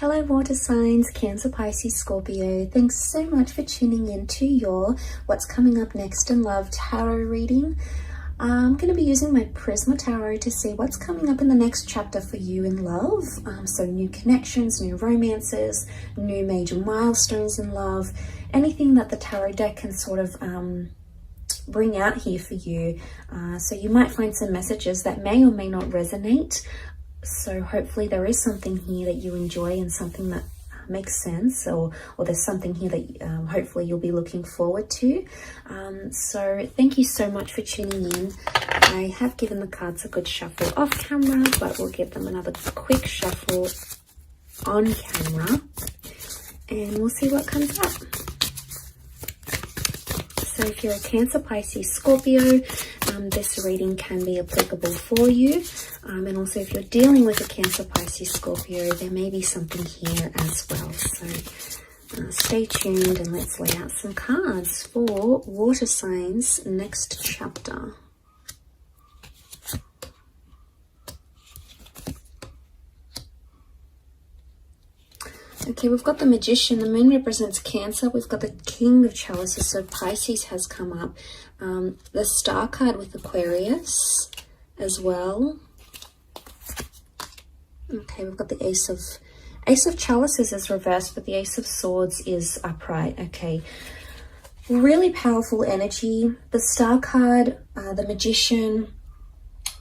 Hello water signs, Cancer, Pisces, Scorpio. Thanks so much for tuning in to your What's Coming Up Next in Love tarot reading. I'm going to be using my Prisma Tarot to see what's coming up in the next chapter for you in love. So new connections, new romances, new major milestones in love, anything that the tarot deck can sort of bring out here for you. So you might find some messages that may or may not resonate. So hopefully there is something here that you enjoy and something that makes sense, or there's something here that hopefully you'll be looking forward to. So thank you so much for tuning in. I have given the cards a good shuffle off camera, but we'll give them another quick shuffle on camera and we'll see what comes up. So if you're a Cancer, Pisces, Scorpio, this reading can be applicable for you. And also if you're dealing with a Cancer, Pisces, Scorpio, there may be something here as well. So stay tuned and let's lay out some cards for water signs next chapter. Okay, we've got the Magician. The moon represents Cancer. We've got the King of Chalices, so Pisces has come up. The Star card with Aquarius as well. Okay, we've got the Ace of Chalices is reversed, but the Ace of Swords is upright. Okay, really powerful energy. The Star card, the Magician,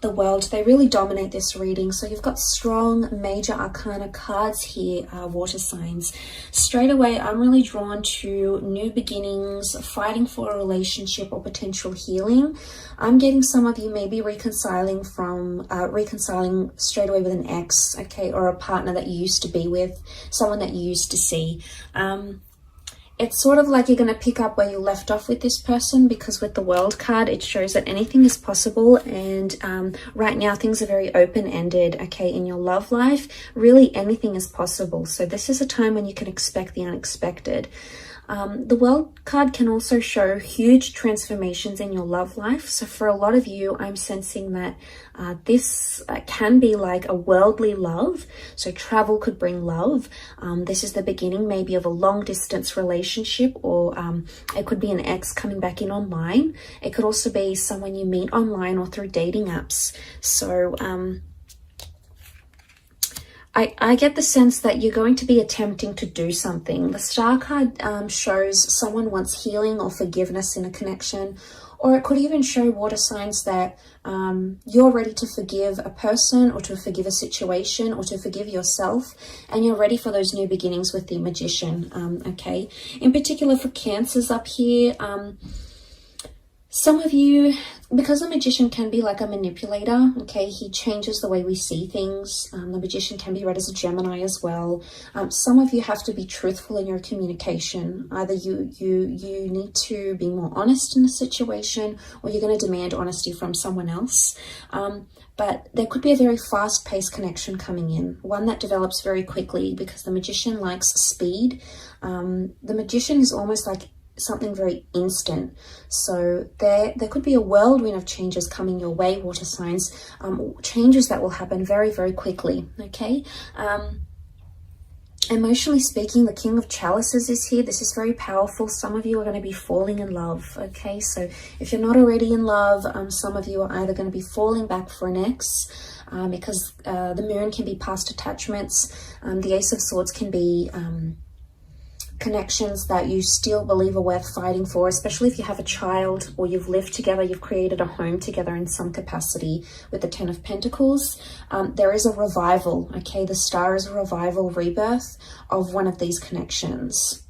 the World, they really dominate this reading. So you've got strong major arcana cards here, water signs. Straight away, I'm really drawn to new beginnings, fighting for a relationship or potential healing. I'm getting some of you maybe reconciling straight away with an ex, okay, or a partner that you used to be with, someone that you used to see. It's sort of like you're going to pick up where you left off with this person, because with the World card, it shows that anything is possible. And right now, things are very open-ended, okay, in your love life. Really, anything is possible. So this is a time when you can expect the unexpected. The World card can also show huge transformations in your love life. So for a lot of you, I'm sensing that this can be like a worldly love. So travel could bring love. This is the beginning maybe of a long distance relationship, or it could be an ex coming back in online. It could also be someone you meet online or through dating apps. So I get the sense that you're going to be attempting to do something. The Star card shows someone wants healing or forgiveness in a connection, or it could even show water signs that you're ready to forgive a person or to forgive a situation or to forgive yourself, and you're ready for those new beginnings with the Magician, okay? In particular for Cancers up here, some of you, because the Magician can be like a manipulator, okay, he changes the way we see things. The Magician can be read as a Gemini as well. Some of you have to be truthful in your communication. Either you need to be more honest in a situation, or you're going to demand honesty from someone else. But there could be a very fast-paced connection coming in, one that develops very quickly, because the Magician likes speed. The Magician is almost like something very instant. So there could be a whirlwind of changes coming your way, water signs, changes that will happen very, very quickly, okay? Emotionally speaking, the King of Chalices is here. This is very powerful. Some of you are going to be falling in love, okay? So if you're not already in love, some of you are either going to be falling back for an ex, because the moon can be past attachments. The Ace of Swords can be connections that you still believe are worth fighting for, especially if you have a child or you've lived together, you've created a home together in some capacity. With the Ten of Pentacles, there is a revival, okay? The Star is a revival, rebirth of one of these connections.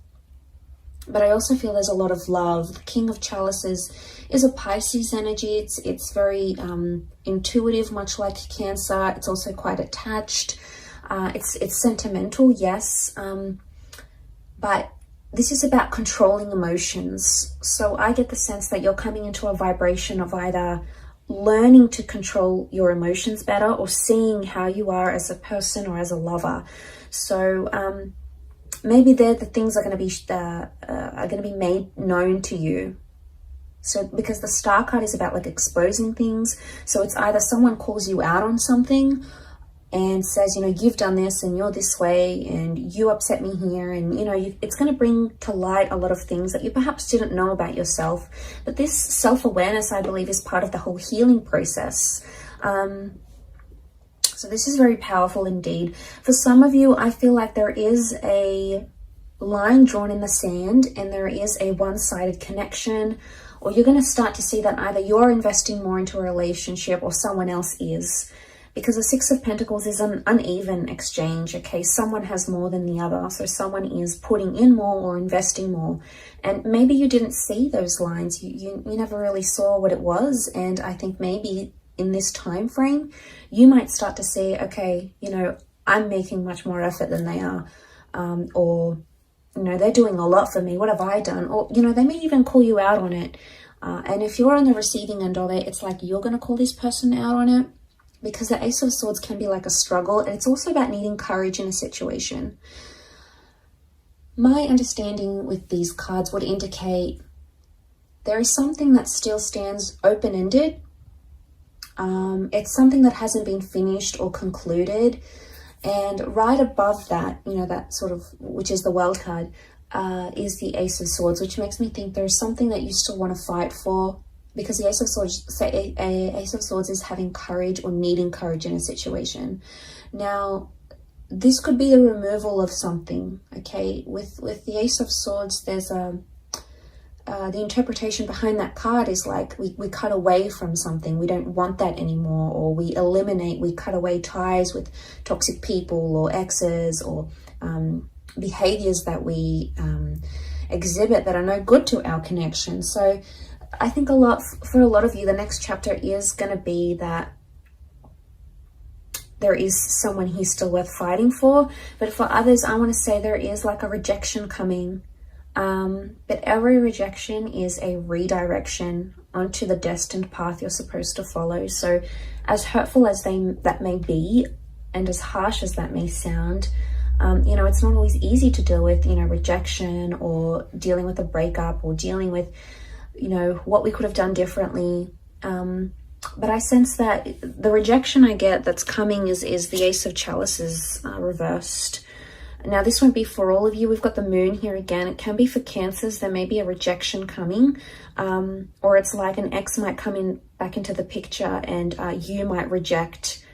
But I also feel there's a lot of love. The King of Chalices is a Pisces energy. It's very intuitive, much like Cancer. It's also quite attached. It's sentimental, yes. But this is about controlling emotions. So I get the sense that you're coming into a vibration of either learning to control your emotions better, or seeing how you are as a person or as a lover. So maybe the things are going to be made known to you. So because the Star card is about like exposing things. So it's either someone calls you out on something, and says, you know, you've done this and you're this way and you upset me here. And, you know, it's going to bring to light a lot of things that you perhaps didn't know about yourself. But this self-awareness, I believe, is part of the whole healing process. So this is very powerful indeed. For some of you, I feel like there is a line drawn in the sand and there is a one-sided connection, or you're going to start to see that either you're investing more into a relationship or someone else is. Because the Six of Pentacles is an uneven exchange, okay? Someone has more than the other. So someone is putting in more or investing more. And maybe you didn't see those lines. You never really saw what it was. And I think maybe in this time frame, you might start to see, okay, you know, I'm making much more effort than they are. Or, you know, they're doing a lot for me. What have I done? Or, you know, they may even call you out on it. And if you're on the receiving end of it, it's like you're going to call this person out on it. Because the Ace of Swords can be like a struggle, and it's also about needing courage in a situation. My understanding with these cards would indicate there is something that still stands open-ended. It's something that hasn't been finished or concluded. And right above that, you know, that sort of, which is the World card, is the Ace of Swords, which makes me think there's something that you still want to fight for. Because the Ace of Swords is having courage or needing courage in a situation. Now, this could be the removal of something, okay? With the Ace of Swords, there's the interpretation behind that card is like we cut away from something. We don't want that anymore, or we cut away ties with toxic people or exes or behaviors that we exhibit that are no good to our connection. So I think for a lot of you, the next chapter is going to be that there is someone here still worth fighting for. But for others, I want to say there is like a rejection coming. But every rejection is a redirection onto the destined path you're supposed to follow. So as hurtful as that may be, and as harsh as that may sound, you know, it's not always easy to deal with, you know, rejection or dealing with a breakup or dealing with, you know, what we could have done differently. But I sense that the rejection I get that's coming is the Ace of Chalices reversed. Now, this won't be for all of you. We've got the Moon here again. It can be for Cancers. There may be a rejection coming, or it's like an ex might come back into the picture, and you might reject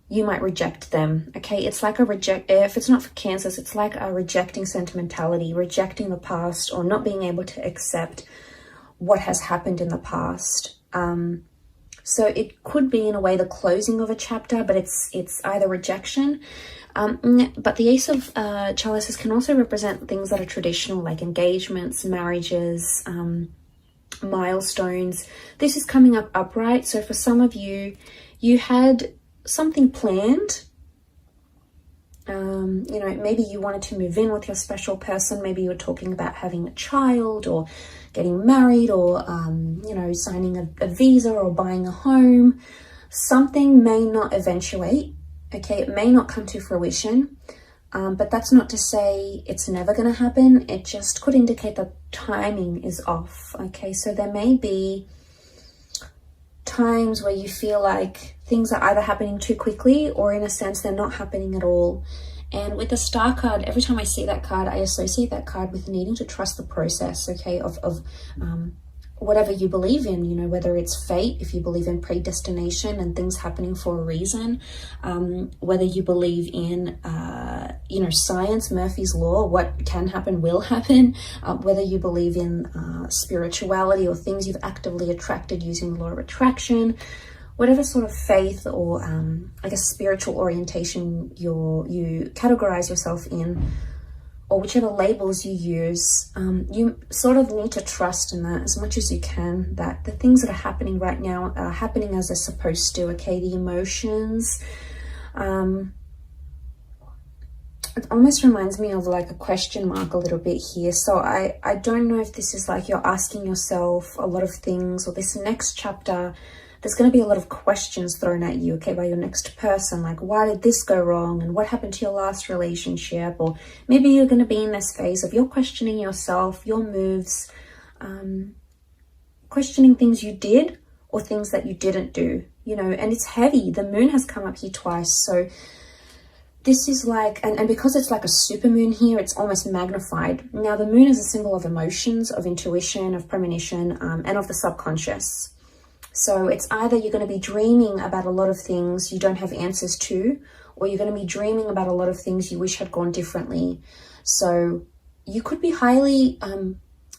them. Okay, it's like if it's not for Cancers, it's like a rejecting sentimentality, rejecting the past, or not being able to accept what has happened in the past. So it could be in a way the closing of a chapter, but it's either rejection. But the Ace of Chalices can also represent things that are traditional, like engagements, marriages, milestones. This is coming up upright. So for some of you, you had something planned. You know, maybe you wanted to move in with your special person. Maybe you were talking about having a child or getting married or, you know, signing a visa or buying a home. Something may not eventuate. Okay, it may not come to fruition, but that's not to say it's never going to happen. It just could indicate that timing is off. Okay, so there may be times where you feel like things are either happening too quickly or in a sense they're not happening at all. And with the Star card, every time I see that card, I associate that card with needing to trust the process, okay, of whatever you believe in, you know, whether it's fate, if you believe in predestination and things happening for a reason, whether you believe in, you know, science, Murphy's Law, what can happen will happen, whether you believe in spirituality or things you've actively attracted using the law of attraction, whatever sort of faith or, I guess, spiritual orientation you categorize yourself in, or whichever labels you use, you sort of need to trust in that as much as you can, that the things that are happening right now are happening as they're supposed to, okay? The emotions, it almost reminds me of like a question mark a little bit here. So I don't know if this is like you're asking yourself a lot of things, or this next chapter, there's going to be a lot of questions thrown at you, okay, by your next person, like, why did this go wrong, and what happened to your last relationship? Or maybe you're going to be in this phase of you're questioning yourself, your moves, questioning things you did or things that you didn't do, you know, and it's heavy. The Moon has come up here twice, so this is like, and because it's like a super moon here, it's almost magnified. Now, the moon is a symbol of emotions, of intuition, of premonition, and of the subconscious. So it's either you're going to be dreaming about a lot of things you don't have answers to, or you're going to be dreaming about a lot of things you wish had gone differently. So you could be highly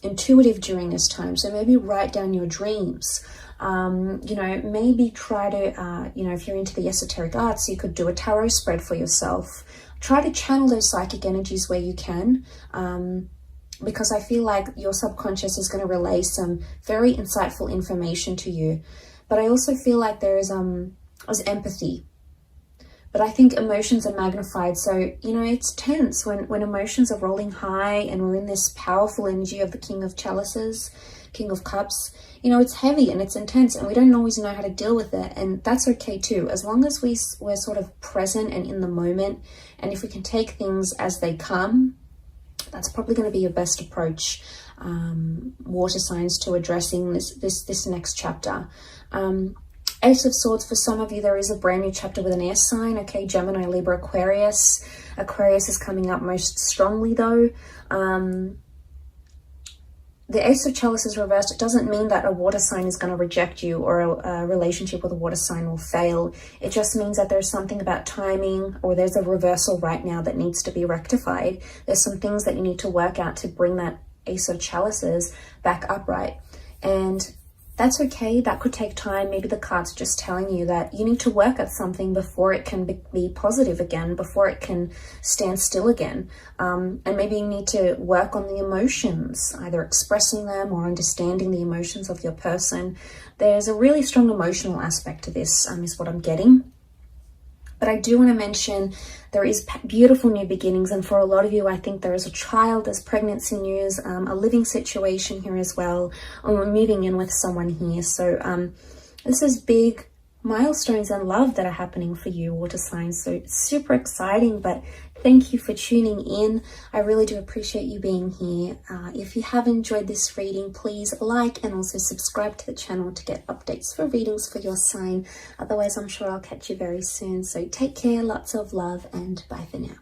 intuitive during this time. So maybe write down your dreams. You know, maybe try to, you know, if you're into the esoteric arts, you could do a tarot spread for yourself. Try to channel those psychic energies where you can, because I feel like your subconscious is going to relay some very insightful information to you. But I also feel like there is empathy. But I think emotions are magnified. So, you know, it's tense when emotions are rolling high and we're in this powerful energy of the King of Chalices, King of Cups. You know, it's heavy and it's intense and we don't always know how to deal with it. And that's okay too, as long as we're sort of present and in the moment. And if we can take things as they come, that's probably going to be your best approach, water signs, to addressing this next chapter. Ace of Swords, for some of you, there is a brand new chapter with an air sign. Okay, Gemini, Libra, Aquarius. Aquarius is coming up most strongly though. The Ace of Chalices reversed, it doesn't mean that a water sign is going to reject you or a relationship with a water sign will fail. It just means that there's something about timing, or there's a reversal right now that needs to be rectified. There's some things that you need to work out to bring that Ace of Chalices back upright. And that's okay. That could take time. Maybe the cards are just telling you that you need to work at something before it can be positive again, before it can stand still again. And maybe you need to work on the emotions, either expressing them or understanding the emotions of your person. There's a really strong emotional aspect to this, is what I'm getting. But I do want to mention there is beautiful new beginnings. And for a lot of you, I think there is a child, there's pregnancy news, a living situation here as well. And we're moving in with someone here. So this is big milestones in love that are happening for you, water signs. So it's super exciting, but thank you for tuning in. I really do appreciate you being here. If you have enjoyed this reading, please like and also subscribe to the channel to get updates for readings for your sign. Otherwise, I'm sure I'll catch you very soon. So take care, lots of love, and bye for now.